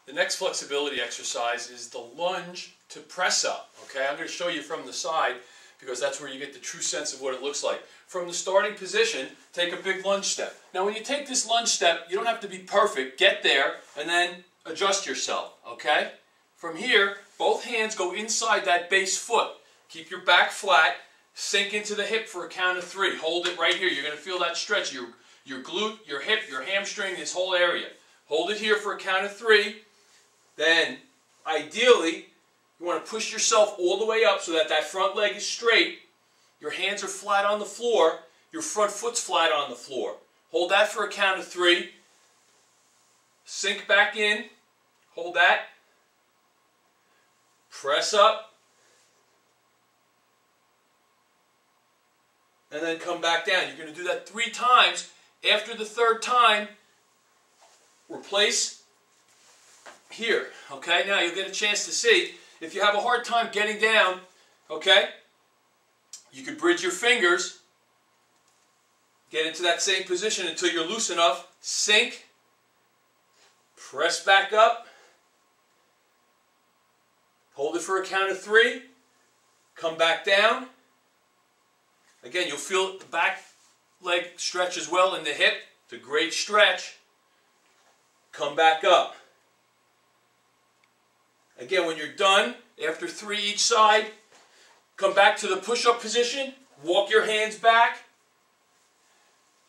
The next flexibility exercise is the lunge to press up. Okay, I'm going to show you from the side because that's where you get the true sense of what it looks like. From the starting position, take a big lunge step. Now when you take this lunge step, you don't have to be perfect. Get there and then adjust yourself. Okay? From here, both hands go inside that base foot. Keep your back flat. Sink into the hip for a count of 3. Hold it right here. You're going to feel that stretch. Your glute, your hip, your hamstring, this whole area. Hold it here for a count of 3. Then, ideally, you want to push yourself all the way up so that that front leg is straight. Your hands are flat on the floor. Your front foot's flat on the floor. Hold that for a count of 3. Sink back in. Hold that. Press up. And then come back down. You're going to do that 3 times. After the 3rd time, replace here. Okay, now you'll get a chance to see. If you have a hard time getting down, okay, you can bridge your fingers, get into that same position until you're loose enough, sink, press back up, hold it for a count of 3, come back down. Again, you'll feel the back leg stretch as well in the hip. It's a great stretch. Come back up. Again, when you're done, after 3 each side, come back to the push-up position, walk your hands back,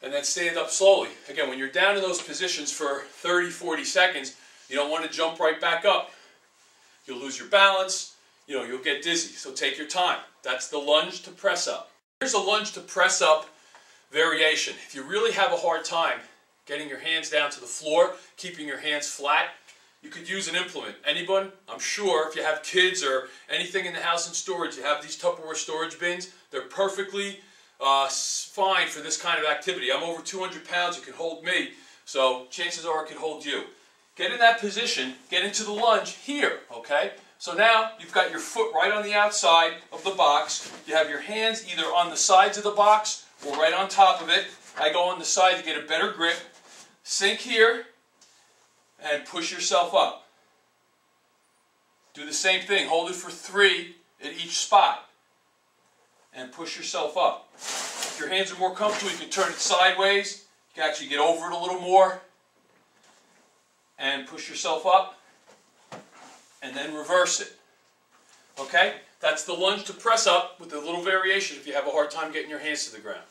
and then stand up slowly. Again, when you're down in those positions for 30, 40 seconds, you don't want to jump right back up. You'll lose your balance, you'll get dizzy. So take your time. That's the lunge to press up. Here's a lunge to press up variation. If you really have a hard time getting your hands down to the floor, keeping your hands flat, you could use an implement. Anyone, I'm sure, if you have kids or anything in the house in storage, you have these Tupperware storage bins. They're perfectly fine for this kind of activity. I'm over 200 pounds, it can hold me, so chances are it can hold you. Get in that position, get into the lunge here, okay? So now you've got your foot right on the outside of the box. You have your hands either on the sides of the box or right on top of it. I go on the side to get a better grip. Sink here and push yourself up. Do the same thing. Hold it for 3 at each spot and push yourself up. If your hands are more comfortable, you can turn it sideways. You can actually get over it a little more and push yourself up and then reverse it. Okay? That's the lunge to press up with a little variation if you have a hard time getting your hands to the ground.